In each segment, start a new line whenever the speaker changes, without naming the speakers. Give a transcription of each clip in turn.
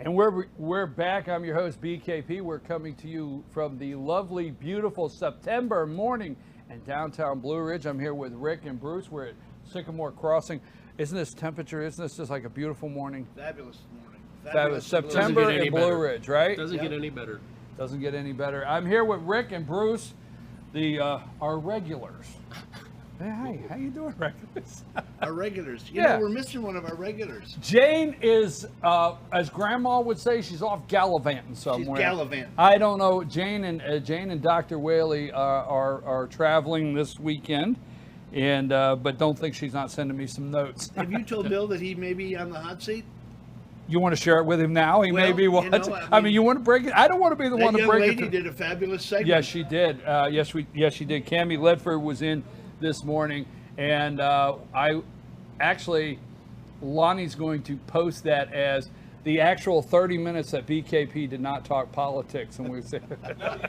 And we're back. I'm your host, BKP. We're coming to you from the lovely, beautiful September morning in downtown Blue Ridge. I'm here with Rick and Bruce. We're at Sycamore Crossing. Isn't this temperature? Isn't this just like a beautiful morning?
Fabulous morning.
Fabulous. September in Blue Ridge, right?
Doesn't get any better.
Doesn't get any better. I'm here with Rick and Bruce, our regulars. Hey, hi. How you doing, regulars?
Our regulars. You
Yeah.
know, we're missing one of our regulars.
Jane is, as Grandma would say, she's off gallivanting somewhere.
She's gallivanting.
I don't know. Jane and Dr. Whaley are traveling this weekend, and but don't think she's not sending me some notes.
Have you told Bill that he may be on the hot seat?
You want to share it with him now? He may
Well,
be what?
you know,
I mean, you want to break it? I don't want to be the one
That
to
young
break
lady
it.
did a fabulous segment.
Yes, she did. Yes, she did. Cammie Ledford was in this morning, and Lonnie's going to post that as the actual 30 minutes that BKP did not talk politics, and we said,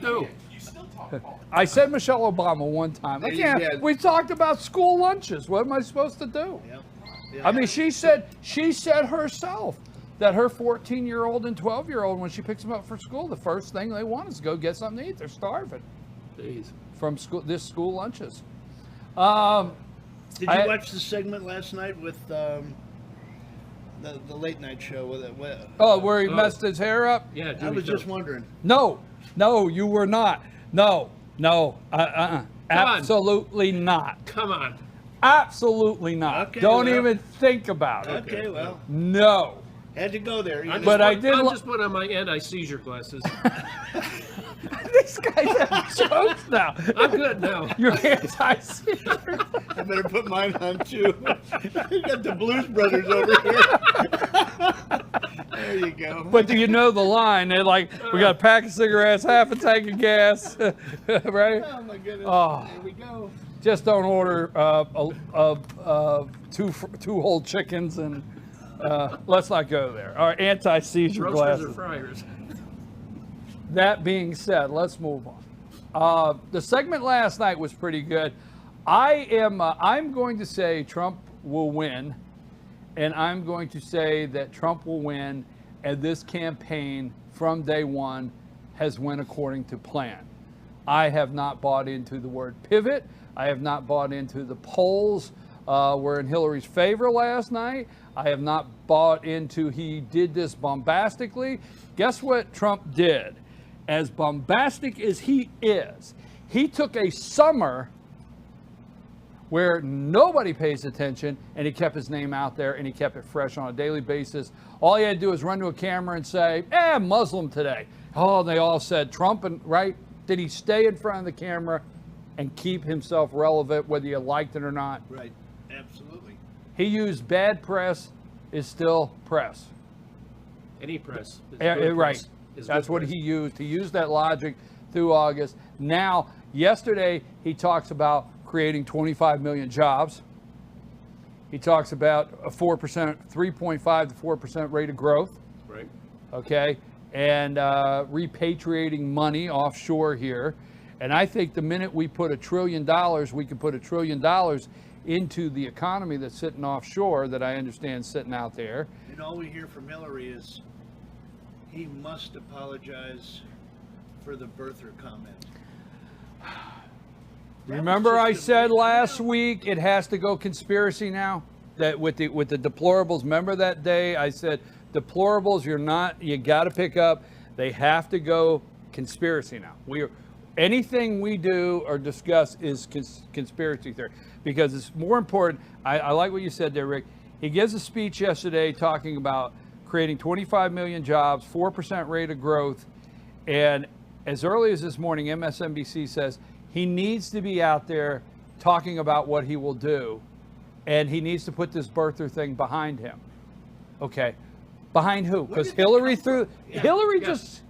No.
You still talk politics.
I said Michelle Obama one time. I
Yeah, you
can't.
did.
We talked about school lunches. What am I supposed to do?
Yeah. Yeah.
I mean, she said herself that her 14-year-old and 12-year-old, when she picks them up for school, the first thing they want is to go get something to eat. They're starving
Jeez.
from school lunches.
Did you watch the segment last night with the late night show?
Where he messed his hair up?
Yeah,
I
Jimmy
was just
Joe.
wondering.
No, you were not. No,
on.
absolutely not.
Come on.
Absolutely not.
Okay,
Don't
well.
even think about it.
Okay, well,
No.
had to go there.
I'm
But I
just,
did
I'm
lo-
just put on my anti-seizure glasses.
These guys have jokes now.
I'm good now.
You're anti-seizure.
I better put mine on too. You got the Blues Brothers over here. There you go.
But do you know the line? They're like, we got a pack of cigarettes, half a tank of gas, right?
Oh my goodness.
Oh.
There we go.
Just don't order two whole chickens, and let's not go there. All right, anti-seizure
Roasters
glasses.
or fryers.
That being said, let's move on. The segment last night was pretty good. I'm going to say Trump will win, and I'm going to say that Trump will win, and this campaign from day one has went according to plan. I have not bought into the word pivot. I have not bought into the polls were in Hillary's favor last night. I have not bought into he did this bombastically. Guess what Trump did? As bombastic as he is, he took a summer where nobody pays attention, and he kept his name out there, and he kept it fresh on a daily basis. All he had to do was run to a camera and say, Muslim today. Oh, they all said Trump, and right? Did he stay in front of the camera and keep himself relevant, whether you liked it or not?
Right. Absolutely.
He used bad press is still press.
Any press. is
Yeah,
good
right.
press is
That's
good
what
press.
he used. He used that logic through August. Now, yesterday, he talks about creating 25 million jobs. He talks about a 4%, 3.5 to 4% rate of growth.
Right.
Okay, and repatriating money offshore here. And I think the minute we put $1 trillion, we can put $1 trillion into the economy that's sitting offshore, that I understand sitting out there.
And all we hear from Hillary is he must apologize for the birther comment.
Remember I said last week it has to go conspiracy now? That with the deplorables, remember that day I said deplorables, you got to pick up. They have to go conspiracy now. Anything we do or discuss is conspiracy theory, because it's more important. I like what you said there, Rick. He gives a speech yesterday talking about creating 25 million jobs, 4% rate of growth, and as early as this morning, MSNBC says he needs to be out there talking about what he will do, and he needs to put this birther thing behind him. Okay, behind who? Because Hillary threw.
Yeah.
Hillary
Yeah.
just.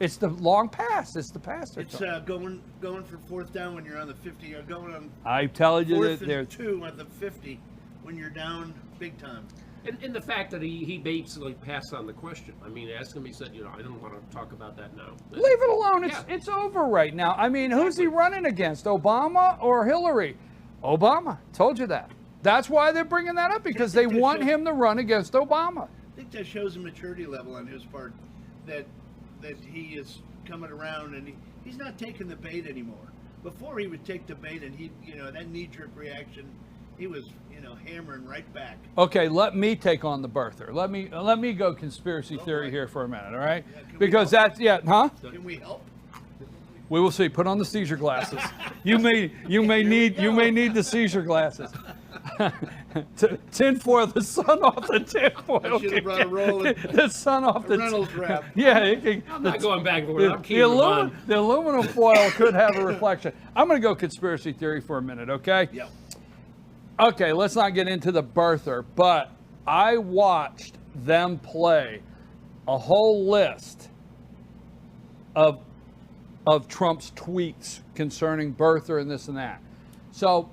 It's the long pass. It's the pass.
It's going for fourth down when you're on the 50. Or going on
I'm telling you
fourth
that
and
there's.
2 at the 50 when you're down big time.
And the fact that he basically passed on the question. I mean, asked him, he said, I don't want to talk about that now.
Leave it alone.
Yeah.
It's over right now. I mean, who's he running against? Obama or Hillary? Obama. Told you that. That's why they're bringing that up, because they want him to run against Obama.
think that shows a maturity level on his part, that he is coming around and he's not taking the bait anymore. Before he would take the bait and he, that knee-jerk reaction, he was, hammering right back.
Okay, let me take on the birther. Let me go conspiracy theory here for a minute, all right?
Yeah,
Because that's huh?
Can we help?
We will see. Put on the seizure glasses. You may need the seizure glasses. Tinfoil, the sun off the tinfoil.
I should have brought a roll
the sun off the
Reynolds wrap.
Yeah,
I'm not going back and forth. I'm keeping them on.
the aluminum foil could have a reflection. I'm going to go conspiracy theory for a minute, okay?
Yep.
Okay, let's not get into the birther, but I watched them play a whole list of Trump's tweets concerning birther and this and that. So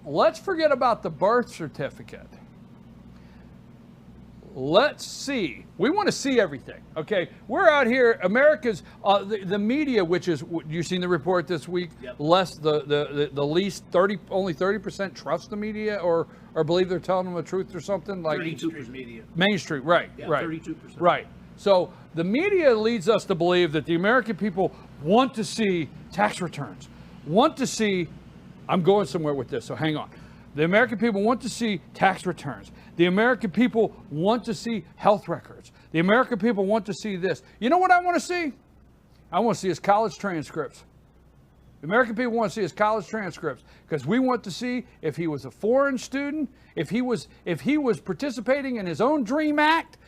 let's forget about the birth certificate. Let's see. We want to see everything. Okay, we're out here. America's the media, which is you seen the report this week.
Yep.
The least only 30% trust the media or believe they're telling them the truth or something like
32% media.
Main Street, right?
Yeah,
right,
32%.
right. So the media leads us to believe that the American people want to see tax returns, want to see. I'm going somewhere with this, so hang on. The American people want to see tax returns. The American people want to see health records. The American people want to see this. You know what I want to see? I want to see his college transcripts. The American people want to see his college transcripts because we want to see if he was a foreign student, if he was participating in his own DREAM Act.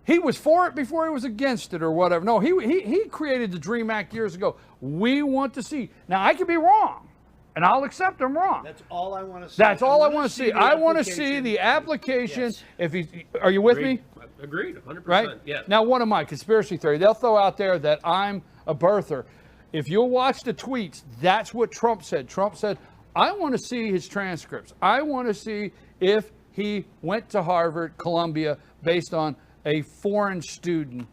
He was for it before he was against it or whatever. No, he created the DREAM Act years ago. We want to see. Now, I could be wrong. And I'll accept I'm wrong.
That's all I want to see.
That's all I want to see. I want to see the application.
Yes.
If are you with me?
Agreed, 100%.
Right?
Yeah.
Now, one of my conspiracy theory, they'll throw out there that I'm a birther. If you'll watch the tweets, that's what Trump said. Trump said, I want to see his transcripts. I want to see if he went to Harvard, Columbia, based on a foreign student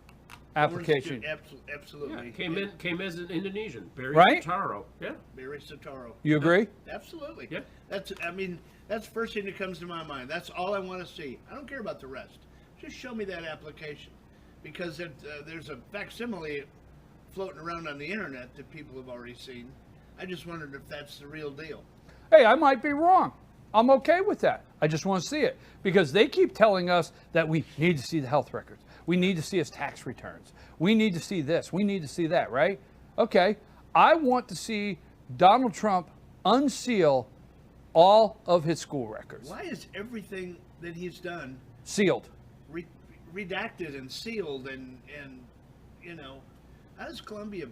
application.
Absolutely.
Yeah, came as an Indonesian. Barry
Right?
Sataro. Yeah.
Barry Sataro.
You agree?
Absolutely.
Yeah.
That's the first thing that comes to my mind. That's all I want to see. I don't care about the rest. Just show me that application, because there's a facsimile floating around on the internet that people have already seen. I just wondered if that's the real deal.
Hey, I might be wrong. I'm okay with that. I just want to see it because they keep telling us that we need to see the health records. We need to see his tax returns. We need to see this. We need to see that, right? Okay. I want to see Donald Trump unseal all of his school records.
Why is everything that he's done
Sealed.
redacted and sealed and how does Columbia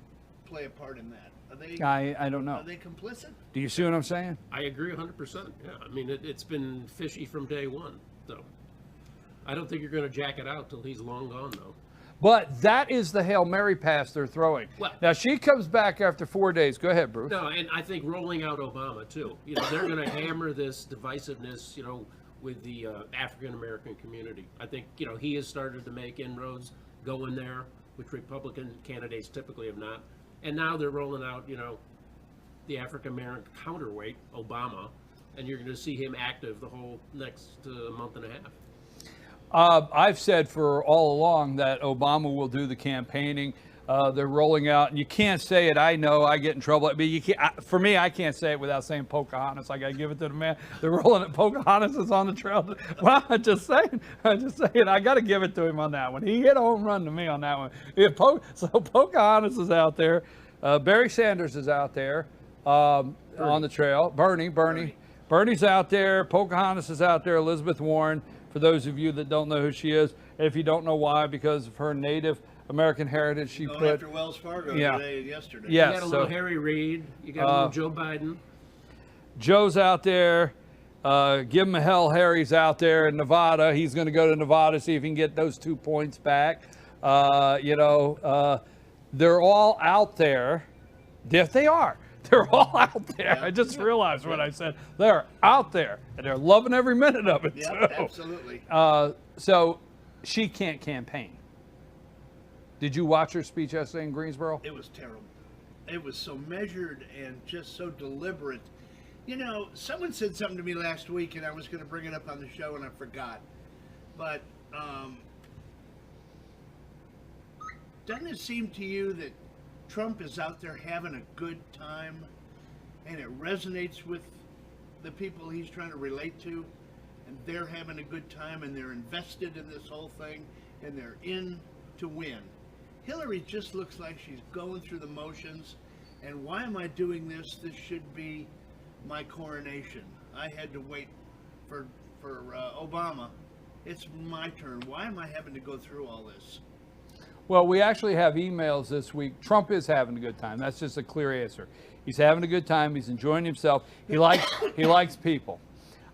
play a part in that? Are they
I don't know.
Are they complicit?
Do you see what I'm saying?
I agree 100%. Yeah. I mean, it's been fishy from day one. So I don't think you're going to jack it out till he's long gone, though.
But that is the Hail Mary pass they're throwing.
Well,
now, she comes back after 4 days. Go ahead, Bruce.
No, and I think rolling out Obama, too. They're going to hammer this divisiveness, with the African-American community. I think, he has started to make inroads going there, which Republican candidates typically have not. And now they're rolling out, the African-American counterweight, Obama, and you're going to see him active the whole next month and a half.
I've said for all along that Obama will do the campaigning. They're rolling out, and you can't say it. I know I get in trouble. But you can't, for me, I can't say it without saying Pocahontas. I got to give it to the man. They're rolling it. Pocahontas is on the trail. Well, I'm just saying. I got to give it to him on that one. He hit a home run to me on that one. Yeah, so Pocahontas is out there. Barry Sanders is out there on the trail. Bernie's out there. Pocahontas is out there. Elizabeth Warren. For those of you that don't know who she is, if you don't know why, because of her Native American heritage, she
Going
put
after Wells Fargo today and yesterday.
Yeah.
You got a little Harry Reid. You got a little Joe Biden.
Joe's out there. Give him a hell. Harry's out there in Nevada. He's going to go to Nevada, see if he can get those 2 points back. They're all out there. If they are. They're all out there.
Yeah.
I just realized what I said. They're out there, and they're loving every minute of it,
Yeah,
too.
absolutely.
So she can't campaign. Did you watch her speech yesterday in Greensboro?
It was terrible. It was so measured and just so deliberate. Someone said something to me last week, and I was going to bring it up on the show, and I forgot. But doesn't it seem to you that Trump is out there having a good time, and it resonates with the people he's trying to relate to, and they're having a good time, and they're invested in this whole thing, and they're in to win? Hillary just looks like she's going through the motions, and why am I doing this? This should be my coronation. I had to wait for Obama. It's my turn. Why am I having to go through all this?
Well, we actually have emails this week. Trump is having a good time. That's just a clear answer. He's having a good time. He's enjoying himself. He likes people.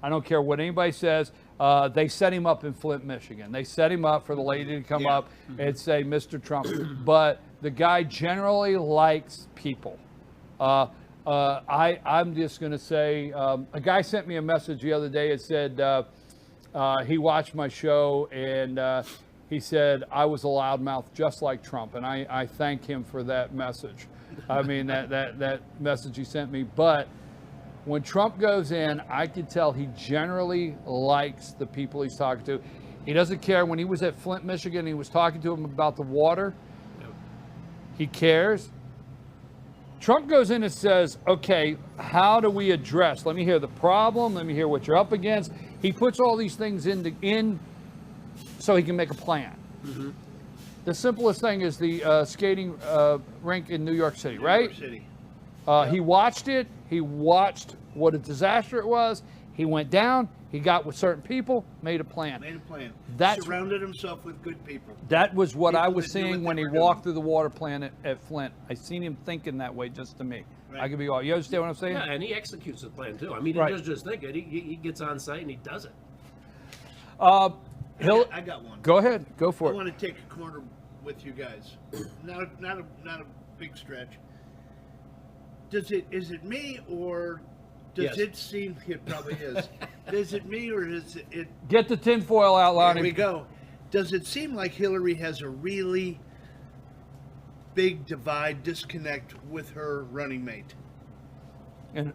I don't care what anybody says. They set him up in Flint, Michigan. They set him up for the lady to come up and say, Mr. Trump. But the guy generally likes people. I'm just going to say, a guy sent me a message the other day. It said he watched my show, and he said I was a loudmouth just like Trump. And I thank him for that message. I mean, that message he sent me. But when Trump goes in, I can tell he generally likes the people he's talking to. He doesn't care. When he was at Flint, Michigan, he was talking to him about the water. He cares. Trump goes in and says, okay, how do we address? Let me hear the problem. Let me hear what you're up against. He puts all these things in so he can make a plan. Mm-hmm. The simplest thing is the skating rink in New York City, right?
New York City.
He watched it. He watched what a disaster it was. He went down. He got with certain people, made a plan.
Surrounded himself with good people.
That was what
People
I was
that knew
seeing
what
when
they
he
were
walked
doing.
through the water plant at Flint. I seen him thinking that way just to me.
Right.
I could be all. You understand what I'm saying?
Yeah, and he executes the plan too. I mean,
Right.
he doesn't just think it. He gets on site and he does it.
I got one.
Go ahead. Go for
I
it.
want to take a corner with you guys. Not a big stretch. Is it me, or does
Yes.
it seem it probably is? Is it me, or is it?
Get the tinfoil out, Lonnie.
Here we go. Does it seem like Hillary has a really big disconnect with her running mate?
And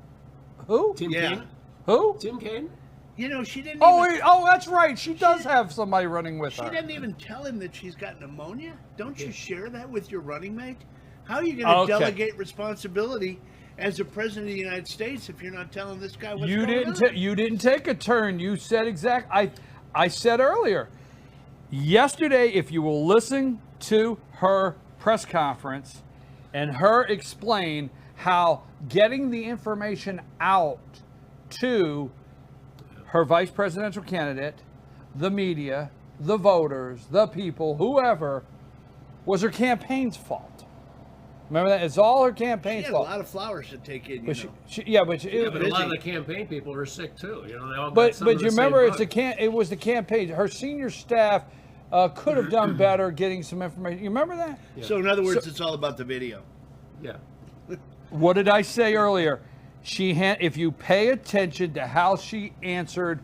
who?
Tim
Yeah.
Kaine?
Who?
Tim Kaine?
You know, she didn't.
Oh,
even,
that's right. She does have somebody running with
she
her.
didn't even tell him that she's got pneumonia. Don't you share that with your running mate? How are you going to delegate responsibility as a president of the United States if you're not telling this guy what's going on?
You didn't take a turn. You said I said earlier. Yesterday, if you will listen to her press conference and her explain how getting the information out to her vice presidential candidate, the media, the voters, the people, whoever, was her campaign's fault. Remember that? It's all her campaign's
She had
fault.
a lot of flowers to take in, you know.
But a lot of the campaign people are sick too. You know, they all got
But
some of the
you
same
remember,
bug.
it was the campaign. Her senior staff could have done better getting some information. You remember that?
Yeah.
So in other words, it's all about the video.
Yeah.
What did I say earlier? If you pay attention to how she answered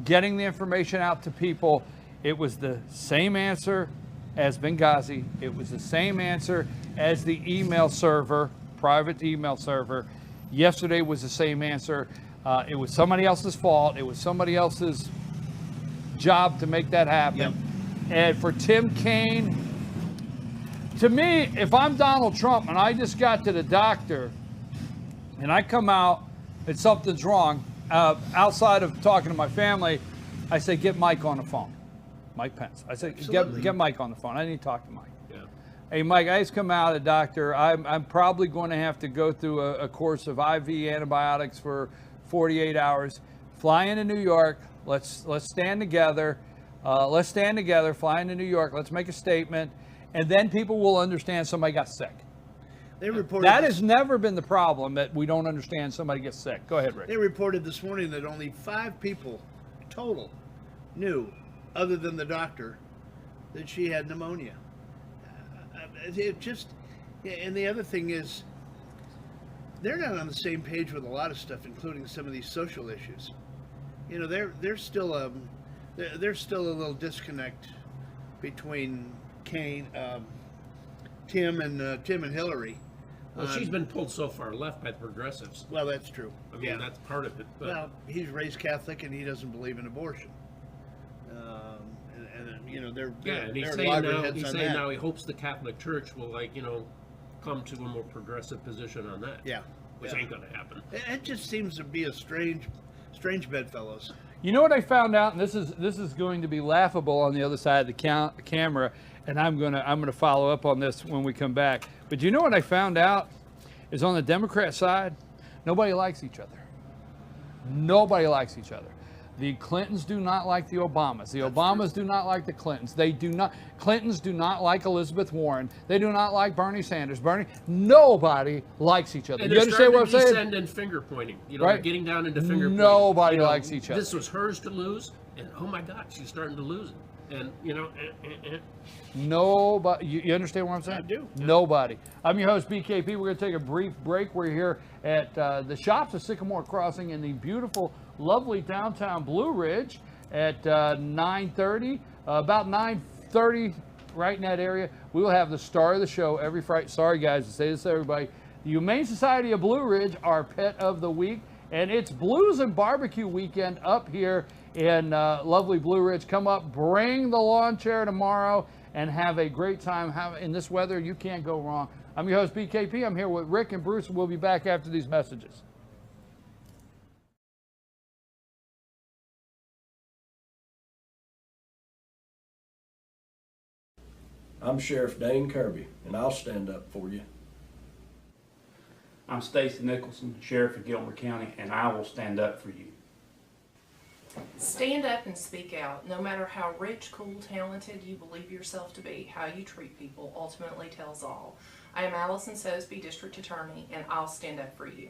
getting the information out to people, it was the same answer as Benghazi. It was the same answer as the email server, private email server. Yesterday was the same answer. It was somebody else's fault. It was somebody else's job to make that happen.
Yep.
And for Tim Kaine, to me, if I'm Donald Trump and I just got to the doctor and I come out and something's wrong, outside of talking to my family, I say, get Mike on the phone. Mike Pence. I say, get Mike on the phone. I need to talk to Mike.
Yeah.
Hey, Mike, I just come out of the doctor. I'm probably going to have to go through a course of IV antibiotics for 48 hours. Fly into New York. Let's stand together. Fly into New York. Let's make a statement. And then people will understand somebody got sick.
They reported
That has never been the problem, that we don't understand somebody gets sick. Go ahead, Rick.
They reported this morning that only 5 people total knew, other than the doctor, that she had pneumonia. And the other thing is, they're not on the same page with a lot of stuff, including some of these social issues. You know, there's still a little disconnect between Tim and Hillary.
Well, she's been pulled so far left by the progressives.
Well, that's true.
I mean, that's part of it. But
Well, he's raised Catholic and he doesn't believe in abortion. you know, their
And he's
their
saying now,
loggerheads on that.
he hopes the Catholic Church will, like, you know, come to a more progressive position on that.
Yeah.
Which ain't going to happen.
It just seems to be a strange bedfellows.
You know what I found out, and this is going to be laughable on the other side of the camera, and I'm gonna follow up on this when we come back. But you know what I found out is on the Democrat side, nobody likes each other. Nobody likes each other. The Clintons do not like the Obamas. The Obamas do not like the Clintons. Clintons do not like Elizabeth Warren. They do not like Bernie Sanders. Nobody likes each other.
And
You understand what I'm saying?
Send and finger pointing. You know,
Right.
they're getting down into finger pointing.
Nobody
You know,
likes each other.
This was hers to lose, and oh my God, she's starting to lose it. And, you know,
Nobody. You understand what I'm saying?
I do.
Nobody. I'm your host, BKP. We're going to take a brief break. We're here at the shops of Sycamore Crossing in the beautiful, lovely downtown Blue Ridge at 9:30. About 9:30, right in that area, we will have the star of the show every Friday. Sorry, guys, to say this to everybody. The Humane Society of Blue Ridge, our pet of the week, and it's Blues and Barbecue weekend up here in lovely Blue Ridge. Come up, bring the lawn chair tomorrow, and have a great time. In this weather, you can't go wrong. I'm your host, BKP. I'm here with Rick and Bruce, and we'll be back after these messages.
I'm Sheriff Dane Kirby, and I'll stand up for you.
I'm Stacy Nicholson, Sheriff of Gilmer County, and I will stand up for you.
Stand up and speak out. No matter how rich, cool, talented you believe yourself to be, how you treat people ultimately tells all. I am Allison Sosby, District Attorney, and I'll stand up for you.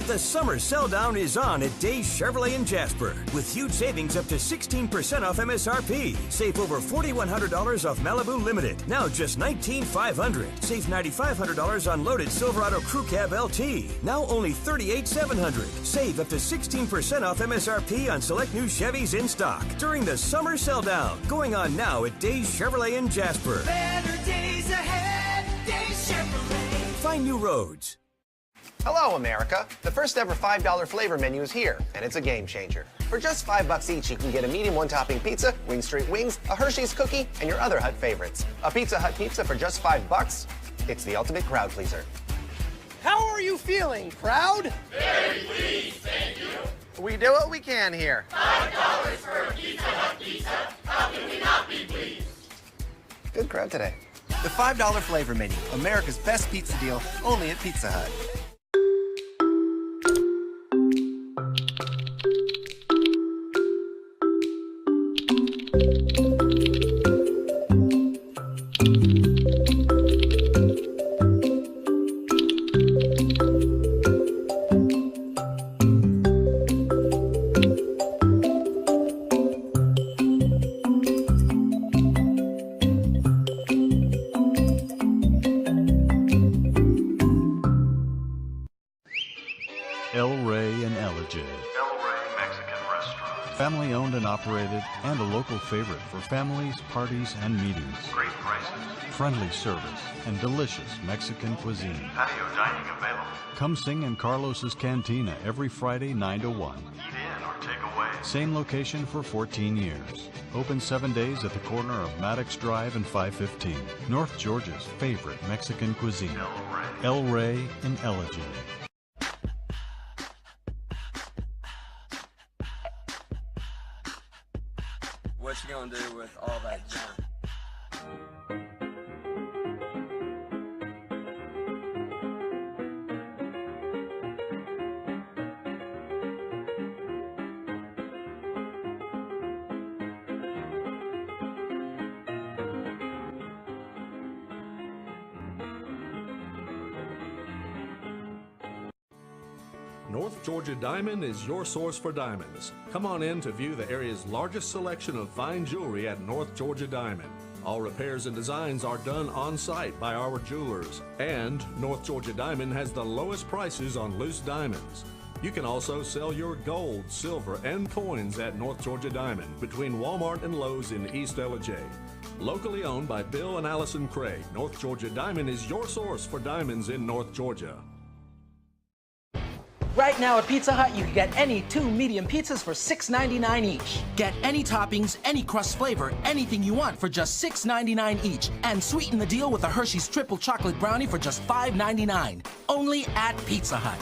The summer sell down is on at Days Chevrolet in Jasper with huge savings up to 16% off MSRP. Save over $4,100 off Malibu Limited, now just $19,500. Save $9,500 on loaded Silverado Crew Cab LT, now only $38,700. Save up to 16% off MSRP on select new Chevys in stock during the summer sell down, going on now at Days Chevrolet in Jasper.
Better days ahead, Days Chevrolet.
Find new roads.
Hello, America. The first ever $5 flavor menu is here, and it's a game changer. For just $5 each, you can get a medium one-topping pizza, Wing Street Wings, a Hershey's cookie, and your other Hut favorites. A Pizza Hut pizza for just $5? It's the ultimate crowd pleaser.
How are you feeling, crowd?
Very pleased, thank you.
We do what we can here.
$5 for a Pizza Hut pizza. How can we not be pleased?
Good crowd today.
The $5 flavor menu, America's best pizza deal, only at Pizza Hut.
Family owned and operated and a local favorite for families, parties, and meetings.
Great prices.
Friendly service and delicious Mexican cuisine.
Patio dining available.
Come sing in Carlos's Cantina every Friday 9 to 1.
Eat in or take away.
Same location for 14 years. Open 7 days at the corner of Maddox Drive and 515. North Georgia's favorite Mexican cuisine. El Rey in Ellijay.
What you gonna do with all that junk?
North Georgia Diamond is your source for diamonds. Come on in to view the area's largest selection of fine jewelry at North Georgia Diamond. All repairs and designs are done on site by our jewelers. And North Georgia Diamond has the lowest prices on loose diamonds. You can also sell your gold, silver, and coins at North Georgia Diamond between Walmart and Lowe's in East Ellijay. Locally owned by Bill and Allison Craig, North Georgia Diamond is your source for diamonds in North Georgia.
Right now at Pizza Hut, you can get any 2 medium pizzas for $6.99 each. Get any toppings, any crust flavor, anything you want for just $6.99 each. And sweeten the deal with a Hershey's Triple Chocolate Brownie for just $5.99. Only at Pizza Hut.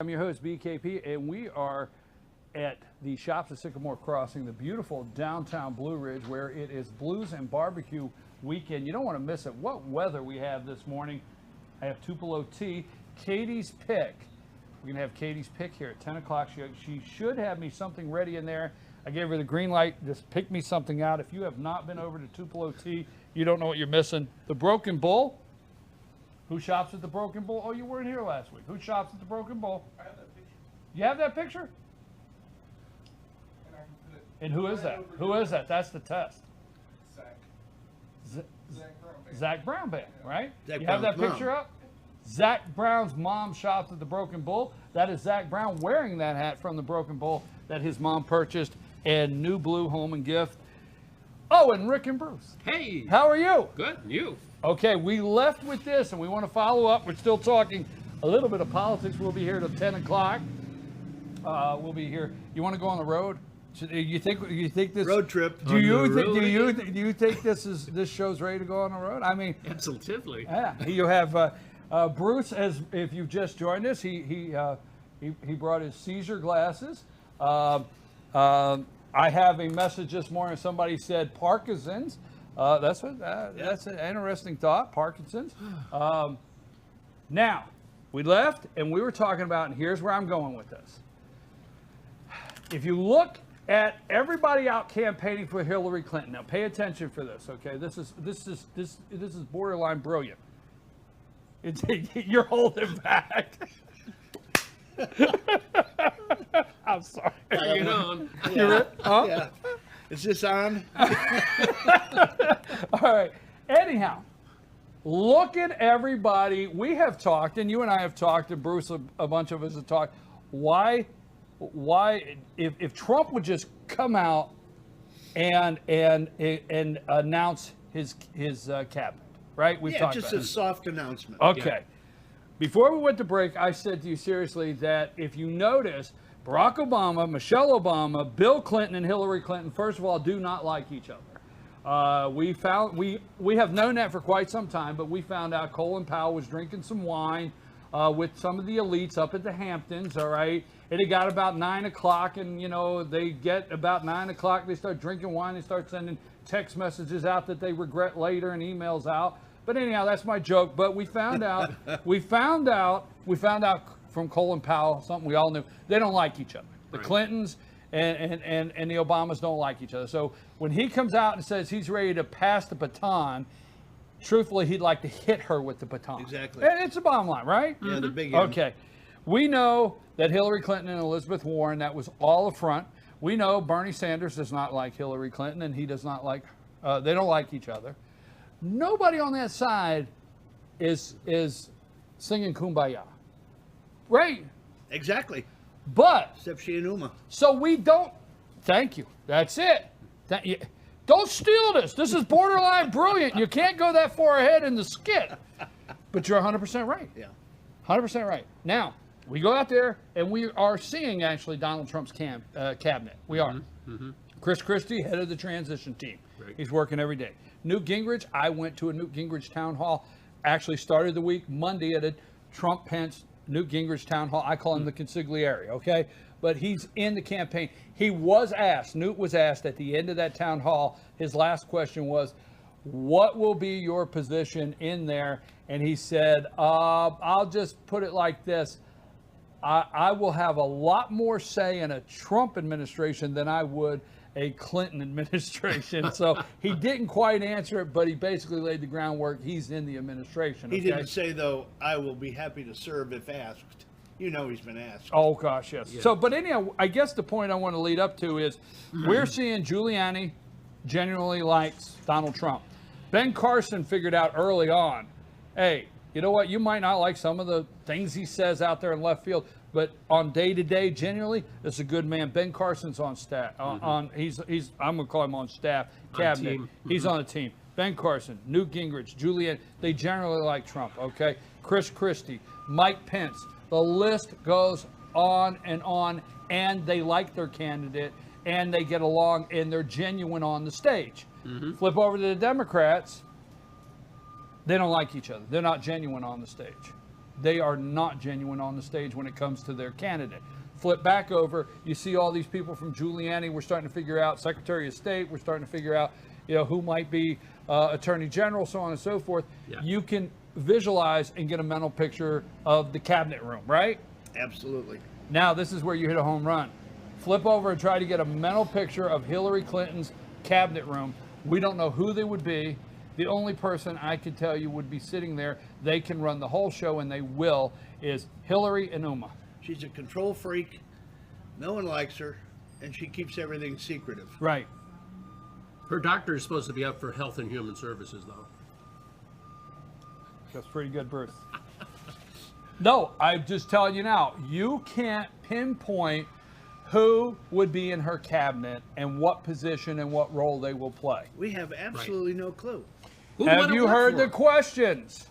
I'm your host, BKP, and we are at the Shops at Sycamore Crossing, the beautiful downtown Blue Ridge, where it is Blues and Barbecue weekend. You don't want to miss it. What weather we have this morning. I have Tupelo tea. Katie's Pick. We're going to have Katie's Pick here at 10 o'clock. She should have me something ready in there. I gave her the green light. Just pick me something out. If you have not been over to Tupelo tea, you don't know what you're missing. The Broken Bull. Who shops at the Broken Bull? Oh, you weren't here last week. Who shops at the Broken Bull?
I have that picture.
You have that picture?
And I can put it.
And who is that? Who is that? That's the test.
Zach. Zach Brown Band.
Zach Brown Band, right?
Zach
you have that
Brown's
picture
mom.
up? Zach Brown's mom shops at the Broken Bull. That is Zach Brown wearing that hat from the Broken Bull that his mom purchased, and new blue home and gift. Oh, and Rick and Bruce.
Hey.
How are you?
Good. You?
Okay, we left with this, and we want to follow up. We're still talking a little bit of politics. We'll be here till 10 o'clock. We'll be here. You want to go on the road? You think this
road trip?
Do you think this show's ready to go on the road? I mean,
absolutely.
Yeah. You have Bruce, as if you've just joined us. He brought his Caesar glasses. I have a message this morning. Somebody said Parkinson's. That's an interesting thought, Parkinson's. Now, we left and we were talking about, and here's where I'm going with this. If you look at everybody out campaigning for Hillary Clinton, now pay attention for this, okay? This is borderline brilliant. You're holding back. I'm sorry.
Hang on.
Yeah. Huh?
Yeah. Is this on?
All right. Anyhow, look at everybody. We have talked, and you and I have talked, and Bruce, a bunch of us have talked. Why, if Trump would just come out and announce his cabinet, right? We've talked
just
about
a soft announcement.
Okay.
Yeah.
Before we went to break, I said to you seriously that if you notice, Barack Obama, Michelle Obama, Bill Clinton, and Hillary Clinton, first of all, do not like each other. We have known that for quite some time, but we found out Colin Powell was drinking some wine with some of the elites up at the Hamptons, all right? It had got about 9 o'clock, and, they get about 9 o'clock, they start drinking wine, they start sending text messages out that they regret later and emails out. But anyhow, that's my joke. But we found out, from Colin Powell, something we all knew, they don't like each other. The Clintons and the Obamas don't like each other. So when he comes out and says he's ready to pass the baton, truthfully, he'd like to hit her with the baton.
Exactly.
And it's the bottom line, right?
Yeah, the big end.
Okay. We know that Hillary Clinton and Elizabeth Warren, that was all a front. We know Bernie Sanders does not like Hillary Clinton, and he does not like, they don't like each other. Nobody on that side is singing Kumbaya. Right?
Exactly.
But
except she and Uma.
So we don't. Thank you. That's it. Don't steal this. This is borderline brilliant. You can't go that far ahead in the skit. But you're 100% right.
Yeah.
100% right. Now we go out there and we are seeing actually Donald Trump's cabinet. We are.
Mm-hmm.
Chris Christie, head of the transition team. Right. He's working every day. Newt Gingrich, I went to a Newt Gingrich town hall. Actually started the week Monday at a Trump-Pence Newt Gingrich town hall. I call him the consigliere, okay? But he's in the campaign. He was asked, Newt was asked at the end of that town hall, his last question was, what will be your position in there? And he said, I'll just put it like this. I will have a lot more say in a Trump administration than I would a Clinton administration. So he didn't quite answer it, but he basically laid the groundwork. He's in the administration.
He
okay?
didn't say, though, I will be happy to serve if asked. You know he's been asked.
Oh, gosh, yes.
Yeah.
So, but anyhow, I guess the point I want to lead up to is we're seeing Giuliani genuinely likes Donald Trump. Ben Carson figured out early on, hey, you know what? You might not like some of the things he says out there in left field, but on day-to-day, genuinely, it's a good man. Ben Carson's on staff. He's I'm gonna call him on staff, cabinet.
Team.
He's on the team. Ben Carson, Newt Gingrich, Giuliani. They generally like Trump. Okay, Chris Christie, Mike Pence. The list goes on, and they like their candidate, and they get along, and they're genuine on the stage. Flip over to the Democrats. They don't like each other. They're not genuine on the stage. They are not genuine on the stage when it comes to their candidate. Flip back over, you see all these people from Giuliani. We're starting to figure out Secretary of State. We're starting to figure out, who might be Attorney General, so on and so forth.
Yeah.
You can visualize and get a mental picture of the cabinet room, right?
Absolutely.
Now, this is where you hit a home run. Flip over and try to get a mental picture of Hillary Clinton's cabinet room. We don't know who they would be. The only person I could tell you would be sitting there, they can run the whole show, and they will, is Hillary and Uma.
She's a control freak. No one likes her, and she keeps everything secretive.
Right.
Her doctor is supposed to be up for Health and Human Services, though.
That's pretty good, Bruce. No, I'm just telling you now, you can't pinpoint who would be in her cabinet and what position and what role they will play.
We have absolutely no clue.
Have you heard the questions?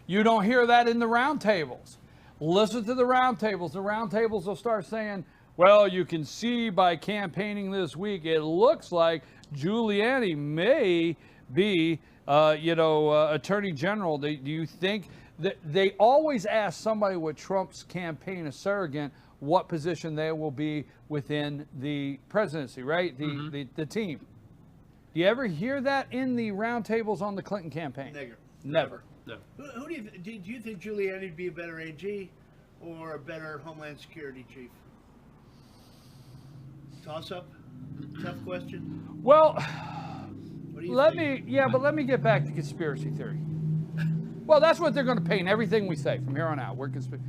You don't hear that in the roundtables. Listen to the roundtables. The roundtables will start saying, well, you can see by campaigning this week, it looks like Giuliani may be, Attorney General. Do you think that they always ask somebody with Trump's campaign a surrogate what position they will be within the presidency, right? The team. Do you ever hear that in the roundtables on the Clinton campaign? Never.
No.
Who do you think Giuliani would be a better AG or a better Homeland Security chief? Toss up? Tough question.
Well,
what do you
let
think?
me get back to conspiracy theory. Well, that's what they're going to paint everything we say from here on out. We're conspiracy.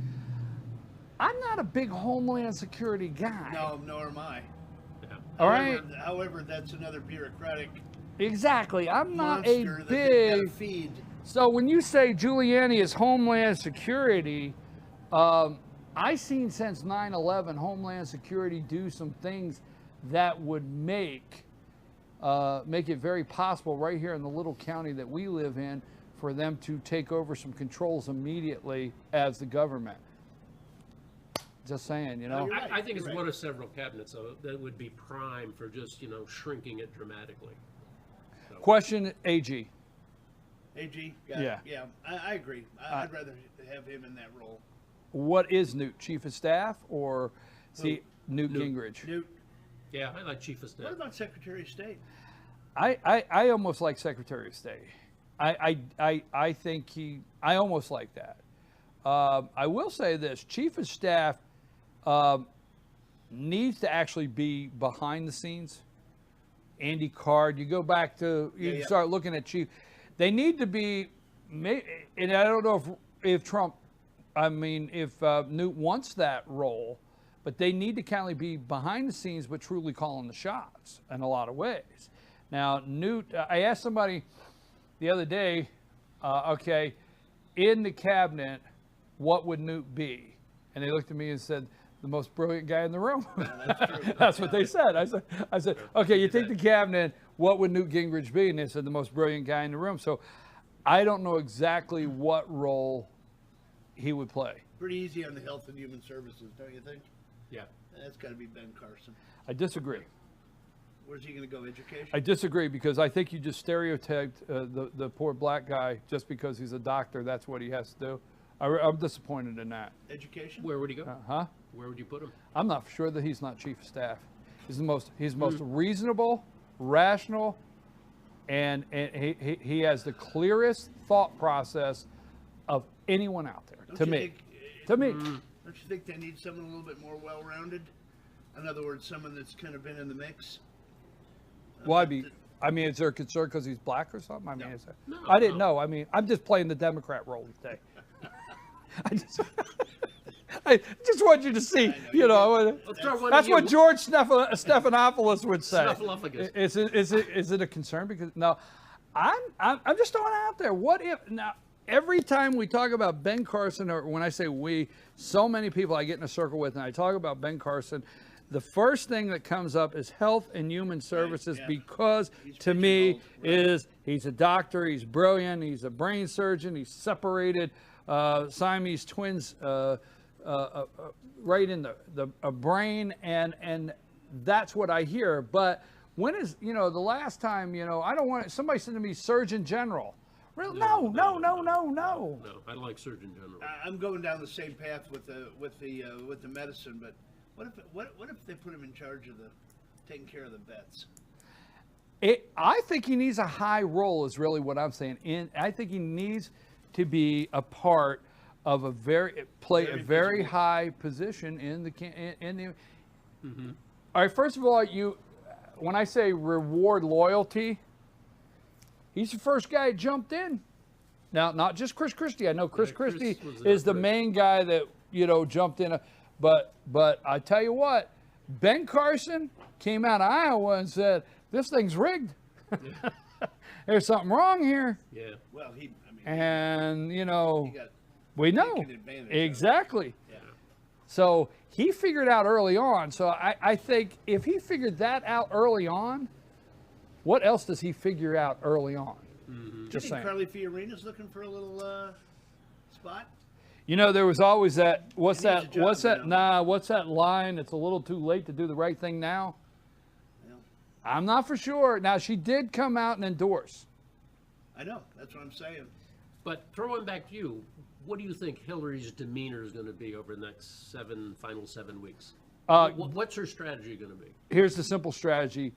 I'm not a big Homeland Security guy.
No, nor am I.
Yeah.
All right.
However, that's another bureaucratic
Exactly. I'm not a
monster that they've gotta
big.
feed.
So when you say Giuliani is Homeland Security, I seen since 9/11 Homeland Security do some things that would make it very possible right here in the little county that we live in for them to take over some controls immediately as the government. Just saying,
No, you're right.
I think
You're
it's
right.
one of several cabinets, though, that would be prime for just, shrinking it dramatically. So.
Question, AG.
AG?
Yeah.
Yeah, I agree. I'd rather have him in that role.
What is Newt? Chief of Staff or Newt Gingrich?
Newt.
Yeah, I like Chief of Staff.
What about Secretary of State?
I almost like Secretary of State. I think I almost like that. I will say this, Chief of Staff needs to actually be behind the scenes. Andy Card, you go back to, start looking at Chief. They need to be, and I don't know if Trump, if Newt wants that role, but they need to kind of be behind the scenes, but truly calling the shots in a lot of ways. Now, Newt, I asked somebody the other day, in the cabinet, what would Newt be? And they looked at me and said, the most brilliant guy in the room.
That's true.
That's what they said. I said, okay, you take the cabinet, what would Newt Gingrich be? And they said, the most brilliant guy in the room. So I don't know exactly what role he would play.
Pretty easy on the Health and Human Services, don't you think?
Yeah.
That's got to be Ben Carson.
I disagree.
Where's he going to go? Education?
I disagree because I think you just stereotyped the poor black guy just because he's a doctor. That's what he has to do. I'm disappointed in that.
Education?
Where would he go?
Huh?
Where would you put him?
I'm not sure that he's not chief of staff. He's the most reasonable, rational, and he has the clearest thought process of anyone out there. To me.
Don't you think they need someone a little bit more well-rounded? In other words, someone that's kind of been in the mix?
Well, I mean, is there a concern because he's black or something? I mean, I didn't know. I mean, I'm just playing the Democrat role today. I just want you to see, you know, that's what George Stephanopoulos would say. Is it a concern? Because no, I'm just throwing it out there. What if now? Every time we talk about Ben Carson, or when I say we, so many people I get in a circle with, and I talk about Ben Carson, the first thing that comes up is Health and Human Services, because to me is he's a doctor, he's brilliant, he's a brain surgeon, he's separated Siamese twins right in the brain, and that's what I hear. But when is, you know, the last time, you know, I don't want somebody said to me Surgeon General. Really? No.
No, I like Surgeon General.
I'm going down the same path with the medicine, but what if they put him in charge of taking care of the vets?
I think he needs a high role, is really what I'm saying. I think he needs to be a part of a very high position in the. Mm-hmm. All right. First of all, when I say reward loyalty, he's the first guy that jumped in. Now, not just Chris Christie. I know Chris Christie is the main guy that, you know, jumped in. But I tell you what, Ben Carson came out of Iowa and said, this thing's rigged. There's something wrong here.
Yeah. Well,
and, you know, we know. Exactly.
Yeah.
So he figured out early on. So I think if he figured that out early on, what else does he figure out early on?
Mm-hmm. Just saying. Carly Fiorina's looking for a little spot?
You know, there was always that, what's that line? It's a little too late to do the right thing now. Yeah. I'm not for sure. Now, she did come out and endorse.
I know. That's what I'm saying.
But throwing back to you, what do you think Hillary's demeanor is going to be over the next final 7 weeks? What's her strategy going to be?
Here's the simple strategy.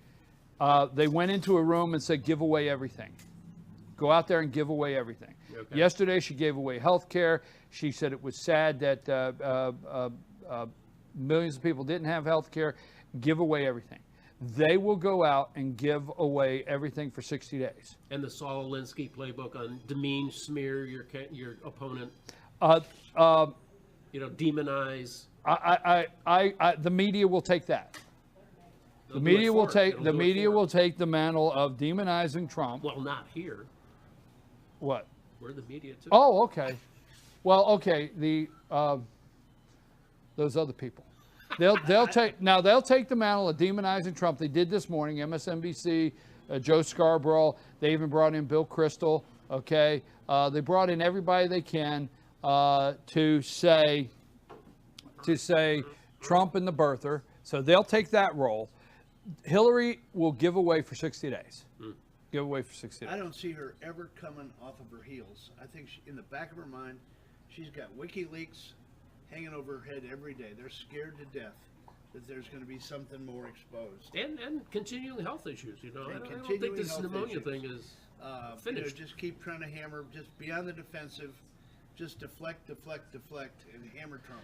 They went into a room and said, give away everything. Go out there and give away everything. Okay. Yesterday, she gave away health care. She said it was sad that millions of people didn't have health care. Give away everything. They will go out and give away everything for 60 days.
And the Saul Alinsky playbook on demean, smear your opponent. Demonize.
The media will take that. The media will take the mantle of demonizing Trump.
Well, not here.
What?
We're the media too.
Oh, okay. Well, okay. Those other people, they'll take the mantle of demonizing Trump. They did this morning. MSNBC, Joe Scarborough. They even brought in Bill Kristol. Okay. They brought in everybody they can to say Trump and the birther. So they'll take that role. Hillary will give away for 60 days. Give away for 60 days.
I don't see her ever coming off of her heels. I think in the back of her mind, she's got WikiLeaks hanging over her head every day. They're scared to death that there's going to be something more exposed.
And continuing health issues, you know. I don't think this pneumonia thing is finished.
Just keep trying to hammer, just be on the defensive, just deflect, and hammer Trump.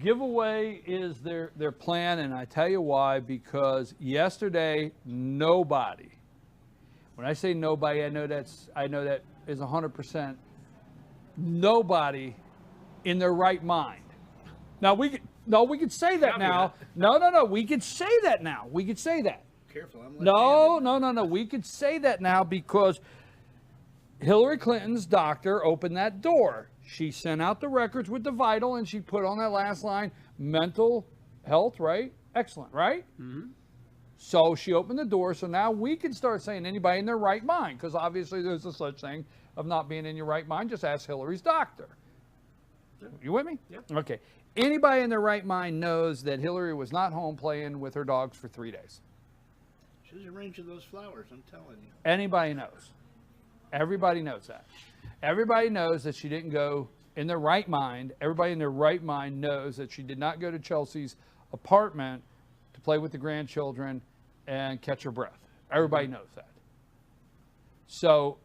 Giveaway is their plan, and I tell you why, because yesterday nobody, when I say nobody, I know that is 100% nobody in their right mind. Now we could say that now. No, we could say that now. We could say that.
Careful, I'm
No. We could say that now because Hillary Clinton's doctor opened that door. She sent out the records with the vital, and she put on that last line, mental health, right? Excellent, right? Mm-hmm. So she opened the door. So now we can start saying anybody in their right mind, because obviously there's a such thing of not being in your right mind. Just ask Hillary's doctor. You with me?
Yeah.
Okay. Anybody in their right mind knows that Hillary was not home playing with her dogs for 3 days.
She was arranging those flowers, I'm telling you.
Anybody knows. Everybody knows that. Everybody knows that she didn't go in their right mind. Everybody in their right mind knows that she did not go to Chelsea's apartment to play with the grandchildren and catch her breath. Everybody knows that. So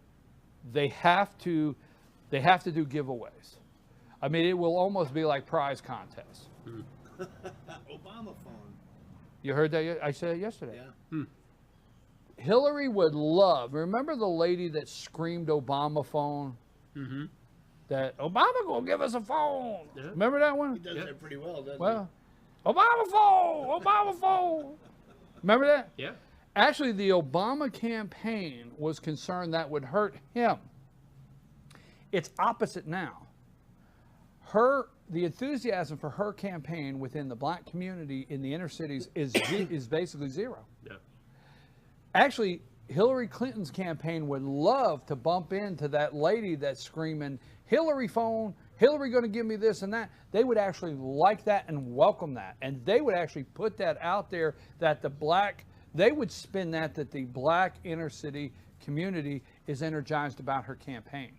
they have to do giveaways. I mean, it will almost be like prize contests.
Obama phone.
You heard that? I said it yesterday.
Yeah.
Hillary would love. Remember the lady that screamed Obama phone?
Mm-hmm.
That Obama gonna give us a phone. Yeah. Remember that one?
He does that pretty well, doesn't
he? Obama phone, Obama phone. Remember that?
Yeah.
Actually, the Obama campaign was concerned that would hurt him. It's opposite now. The enthusiasm for her campaign within the black community in the inner cities is basically zero.
Yeah.
Actually, Hillary Clinton's campaign would love to bump into that lady that's screaming, Hillary phone, Hillary going to give me this and that. They would actually like that and welcome that. And they would actually put that out there that they would spin that the black inner city community is energized about her campaign.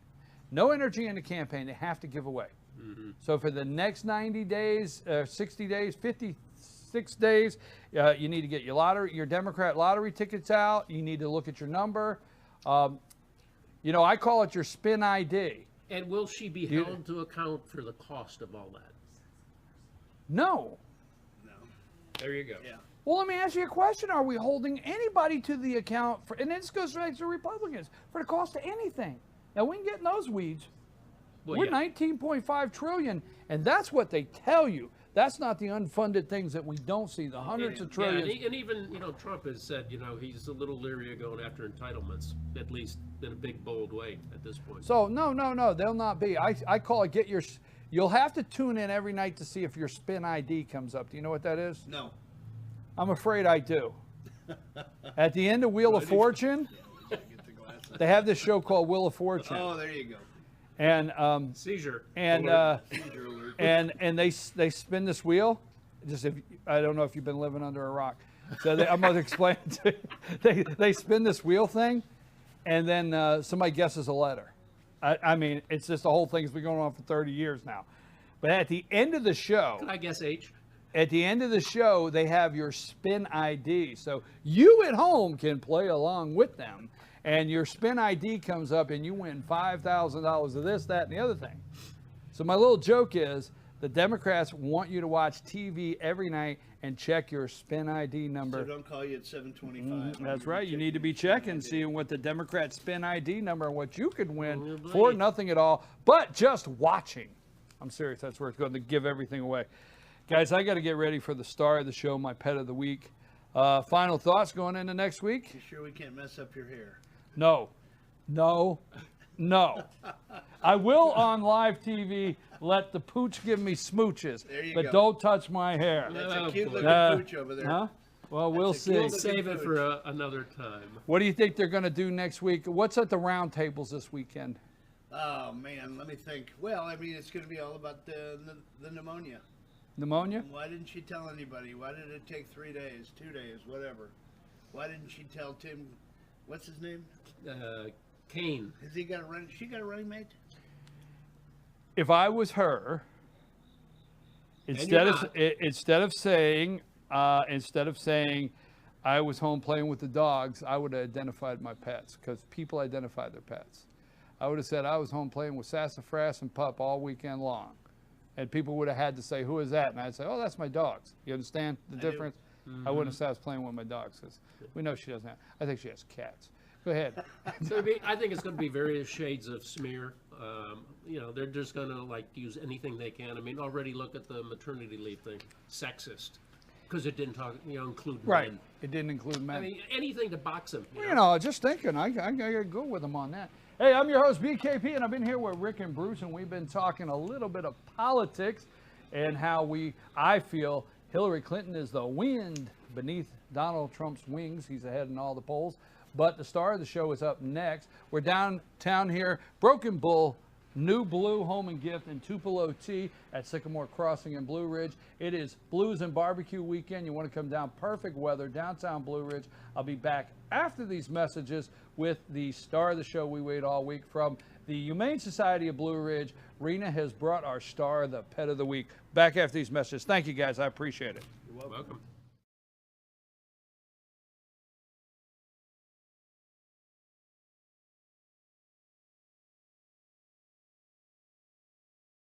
No energy in the campaign, they have to give away. Mm-hmm. So for the next 90 days, 60 days, 56 days, you need to get your Democrat lottery tickets out. You need to look at your number. I call it your spin ID.
And will she be held to account for the cost of all that?
No.
There you go.
Yeah.
Well, let me ask you a question. Are we holding anybody to the account for, and this goes right to Republicans, for the cost of anything? Now, we can get in those weeds.
Well,
we're $19.5 trillion, and that's what they tell you. That's not the unfunded things that we don't see, the hundreds of trillions.
Yeah, and even, Trump has said, he's a little leery of going after entitlements, at least in a big, bold way at this point.
So, no, they'll not be. I call it you'll have to tune in every night to see if your spin ID comes up. Do you know what that is?
No.
I'm afraid I do. At the end of Wheel of Fortune, they have this show called Wheel of Fortune.
Oh, there you go.
And
seizure.
And and they spin this wheel. I don't know if you've been living under a rock. So I'm going to explain it to you. They spin this wheel thing, and then somebody guesses a letter. I mean, it's just the whole thing's been going on for 30 years now. But at the end of the show,
can I guess H?
At the end of the show, they have your spin ID. So you at home can play along with them. And your spin ID comes up and you win $5,000 of this, that, and the other thing. So my little joke is the Democrats want you to watch TV every night and check your spin ID number.
So don't call you at 7:25.
That's right. You need to be checking, seeing what the Democrat spin ID number and what you could win for nothing at all, but just watching. I'm serious. That's where it's going to give everything away. Guys, I got to get ready for the star of the show, my pet of the week. Final thoughts going into next week?
You sure we can't mess up your hair?
No. I will on live TV let the pooch give me smooches, but don't touch my hair.
That's a cute looking pooch over there.
Huh? Well, we'll see.
We'll save it for another time.
What do you think they're going to do next week? What's at the round tables this weekend?
Oh, man, let me think. Well, I mean, it's going to be all about the pneumonia.
Pneumonia?
Why didn't she tell anybody? Why did it take 3 days, 2 days, whatever? Why didn't she tell Tim, what's his name?
Kane.
Has he got a run? She got a running mate?
If I was her, instead of saying I was home playing with the dogs, I would have identified my pets because people identify their pets. I would have said I was home playing with Sassafras and Pup all weekend long. And people would have had to say, who is that? And I'd say, oh, that's my dogs. You understand the difference? Mm-hmm. I wouldn't have said I was playing with my dogs because we know she doesn't have. I think she has cats. Go ahead.
I think it's going to be various shades of smear. They're just going to use anything they can. I mean, already look at the maternity leave thing. Sexist. Because it didn't include men.
Right. It didn't include men.
I mean, anything to box them.
Just thinking. I got to go with them on that. Hey, I'm your host, BKP, and I've been here with Rick and Bruce, and we've been talking a little bit of politics and how I feel Hillary Clinton is the wind beneath Donald Trump's wings. He's ahead in all the polls. But the star of the show is up next. We're downtown here, Broken Bull, New Blue Home and Gift, and Tupelo Tea at Sycamore Crossing in Blue Ridge. It is Blues and Barbecue weekend. You want to come down, perfect weather, downtown Blue Ridge. I'll be back after these messages with the star of the show we wait all week from the Humane Society of Blue Ridge. Rena has brought our star, the pet of the week. Back after these messages. Thank you, guys. I appreciate it.
You're welcome.